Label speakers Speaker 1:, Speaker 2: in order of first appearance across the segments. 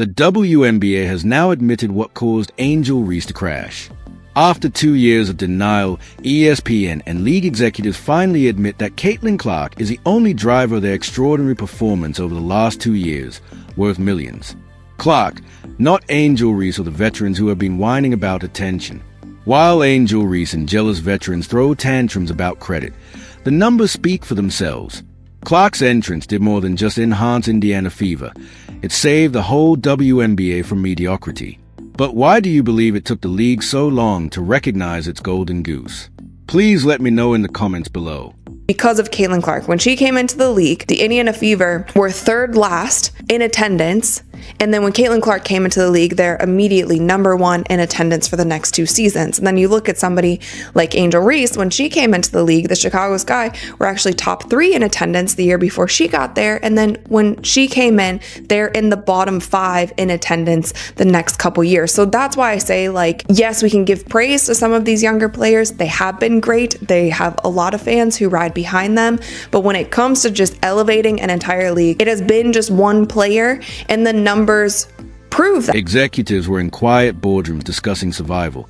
Speaker 1: The WNBA has now admitted what caused Angel Reese to crash. After 2 years of denial, ESPN and league executives finally admit that Caitlin Clark is the only driver of their extraordinary performance over the last 2 years, worth millions. Clark, not Angel Reese or the veterans who have been whining about attention. While Angel Reese and jealous veterans throw tantrums about credit, the numbers speak for themselves. Clark's entrance did more than just enhance Indiana fever. It saved the whole WNBA from mediocrity. But why do you believe it took the league so long to recognize its golden goose? Please let me know in the comments below.
Speaker 2: Because of Caitlin Clark. When she came into the league, the Indiana Fever were third last in attendance. And then when Caitlin Clark came into the league, they're immediately number one in attendance for the next 2 seasons. And then you look at somebody like Angel Reese. When she came into the league, the Chicago Sky were actually top 3 in attendance the year before she got there. And then when she came in, they're in the bottom 5 in attendance the next couple years. So that's why I say, like, yes, we can give praise to some of these younger players. They have been great. They have a lot of fans who ride behind them. But when it comes to just elevating an entire league, it has been just one player, and the numbers prove that.
Speaker 1: Executives were in quiet boardrooms discussing survival,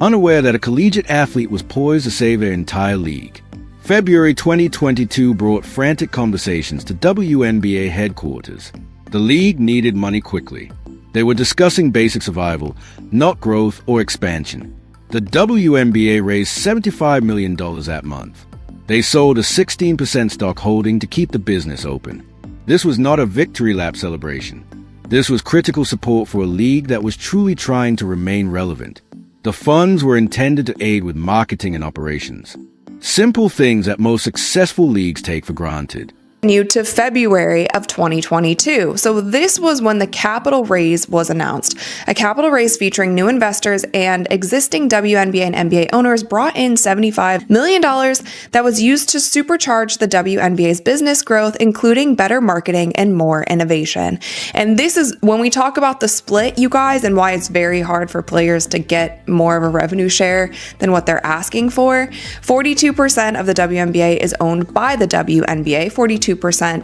Speaker 1: unaware that a collegiate athlete was poised to save their entire league. February 2022 brought frantic conversations to WNBA headquarters. The league needed money quickly. They were discussing basic survival, not growth or expansion. The WNBA raised $75 million that month. They sold a 16% stock holding to keep the business open. This was not a victory lap celebration. This was critical support for a league that was truly trying to remain relevant. The funds were intended to aid with marketing and operations. Simple things that most successful leagues take for granted.
Speaker 2: To February of 2022. So this was when the capital raise was announced. A capital raise featuring new investors and existing WNBA and NBA owners brought in $75 million that was used to supercharge the WNBA's business growth, including better marketing and more innovation. And this is when we talk about the split, you guys, and why it's very hard for players to get more of a revenue share than what they're asking for. 42% of the WNBA is owned by the WNBA, 42%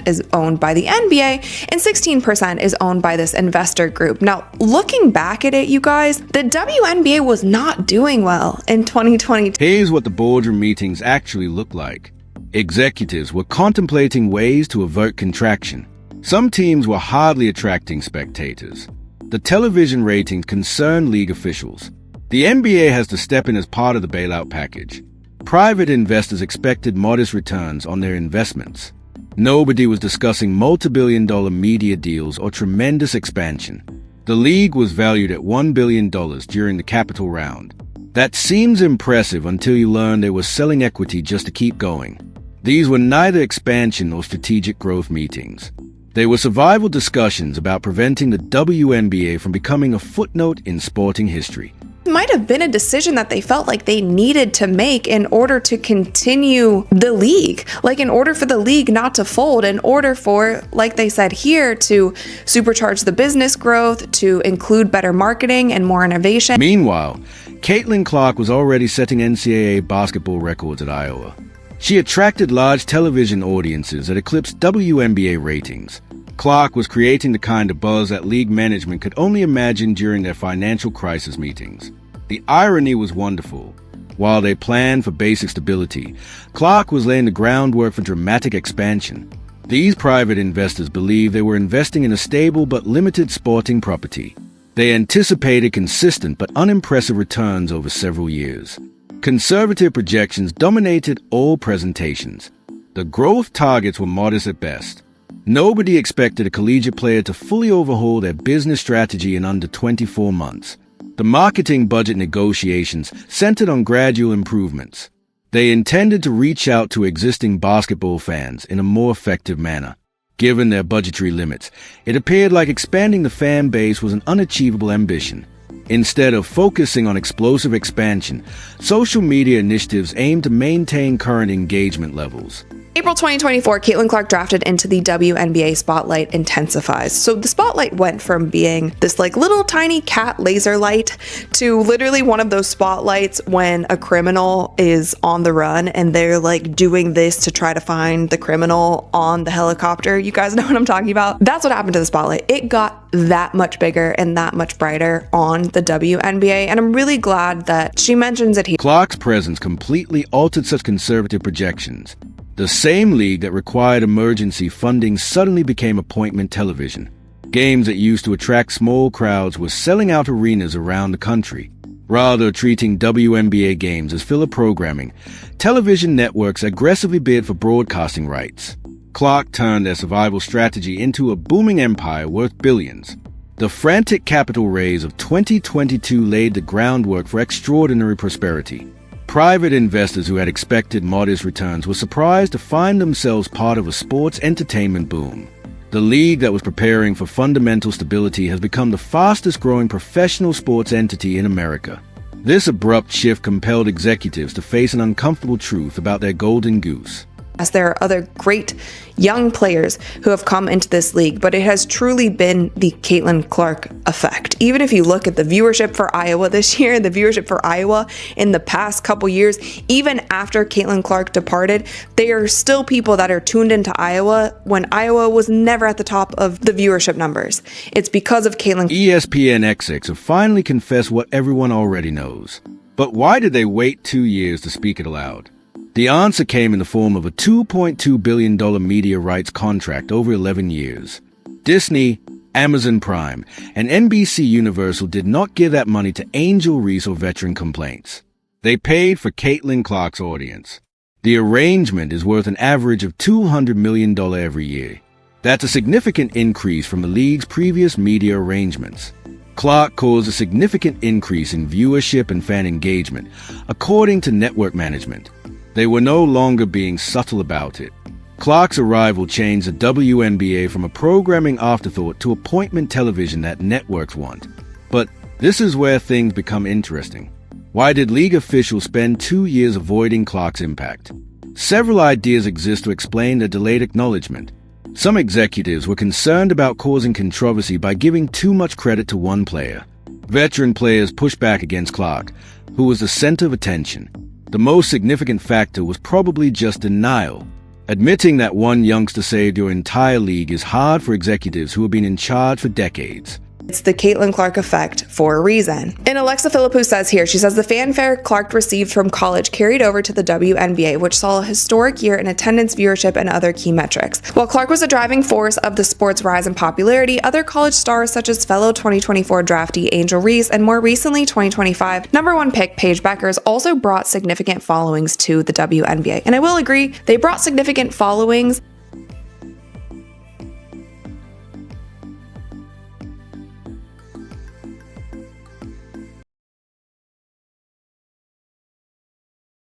Speaker 2: is owned by the NBA, and 16% is owned by this investor group. Now, looking back at it, you guys, the WNBA was not doing well in 2022.
Speaker 1: Here's what the boardroom meetings actually looked like. Executives were contemplating ways to avert contraction. Some teams were hardly attracting spectators. The television ratings concerned league officials. The NBA has to step in as part of the bailout package. Private investors expected modest returns on their investments. Nobody was discussing multi-billion-dollar media deals or tremendous expansion. The league was valued at $1 billion during the capital round. That seems impressive until you learn they were selling equity just to keep going. These were neither expansion nor strategic growth meetings. They were survival discussions about preventing the WNBA from becoming a footnote in sporting history.
Speaker 2: Might have been a decision that they felt like they needed to make in order to continue the league, like in order for the league not to fold, in order for, like they said here, to supercharge the business growth, to include better marketing and more innovation.
Speaker 1: Meanwhile, Caitlin Clark was already setting NCAA basketball records at Iowa. She attracted large television audiences that eclipsed WNBA ratings. Clark was creating the kind of buzz that league management could only imagine during their financial crisis meetings. The irony was wonderful. While they planned for basic stability, Clark was laying the groundwork for dramatic expansion. These private investors believed they were investing in a stable but limited sporting property. They anticipated consistent but unimpressive returns over several years. Conservative projections dominated all presentations. The growth targets were modest at best. Nobody expected a collegiate player to fully overhaul their business strategy in under 24 months. The marketing budget negotiations centered on gradual improvements. They intended to reach out to existing basketball fans in a more effective manner. Given their budgetary limits, it appeared like expanding the fan base was an unachievable ambition. Instead of focusing on explosive expansion, social media initiatives aimed to maintain current engagement levels.
Speaker 2: April 2024, Caitlin Clark drafted into the WNBA spotlight intensifies. So the spotlight went from being this like little tiny cat laser light to literally one of those spotlights when a criminal is on the run and they're like doing this to try to find the criminal on the helicopter. You guys know what I'm talking about? That's what happened to the spotlight. It got that much bigger and that much brighter on the WNBA, and I'm really glad that she mentions it here.
Speaker 1: Clark's presence completely altered such conservative projections. The same league that required emergency funding suddenly became appointment television. Games that used to attract small crowds were selling out arenas around the country. Rather treating WNBA games as filler programming, television networks aggressively bid for broadcasting rights. Clark turned their survival strategy into a booming empire worth billions. The frantic capital raise of 2022 laid the groundwork for extraordinary prosperity. Private investors who had expected modest returns were surprised to find themselves part of a sports entertainment boom. The league that was preparing for fundamental stability has become the fastest-growing professional sports entity in America. This abrupt shift compelled executives to face an uncomfortable truth about their golden goose.
Speaker 2: As there are other great young players who have come into this league, but it has truly been the Caitlin Clark effect. Even if you look at the viewership for Iowa this year, the viewership for Iowa in the past couple years, even after Caitlin Clark departed, there are still people that are tuned into Iowa when Iowa was never at the top of the viewership numbers. It's because of Caitlin.
Speaker 1: ESPN execs have finally confessed what everyone already knows. But why did they wait 2 years to speak it aloud? The answer came in the form of a $2.2 billion media rights contract over 11 years. Disney, Amazon Prime, and NBC Universal did not give that money to Angel Reese or veteran complaints. They paid for Caitlin Clark's audience. The arrangement is worth an average of $200 million every year. That's a significant increase from the league's previous media arrangements. Clark caused a significant increase in viewership and fan engagement, according to network management. They were no longer being subtle about it. Clark's arrival changed the WNBA from a programming afterthought to appointment television that networks want. But this is where things become interesting. Why did league officials spend 2 years avoiding Clark's impact? Several ideas exist to explain the delayed acknowledgement. Some executives were concerned about causing controversy by giving too much credit to one player. Veteran players pushed back against Clark, who was the center of attention. The most significant factor was probably just denial. Admitting that one youngster saved your entire league is hard for executives who have been in charge for decades.
Speaker 2: It's the Caitlin Clark effect for a reason. And Alexa Philippou says here, she says the fanfare Clark received from college carried over to the WNBA, which saw a historic year in attendance, viewership, and other key metrics. While Clark was a driving force of the sport's rise in popularity, other college stars such as fellow 2024 draftee Angel Reese and more recently 2025 #1 pick Paige Bueckers also brought significant followings to the WNBA. And I will agree, they brought significant followings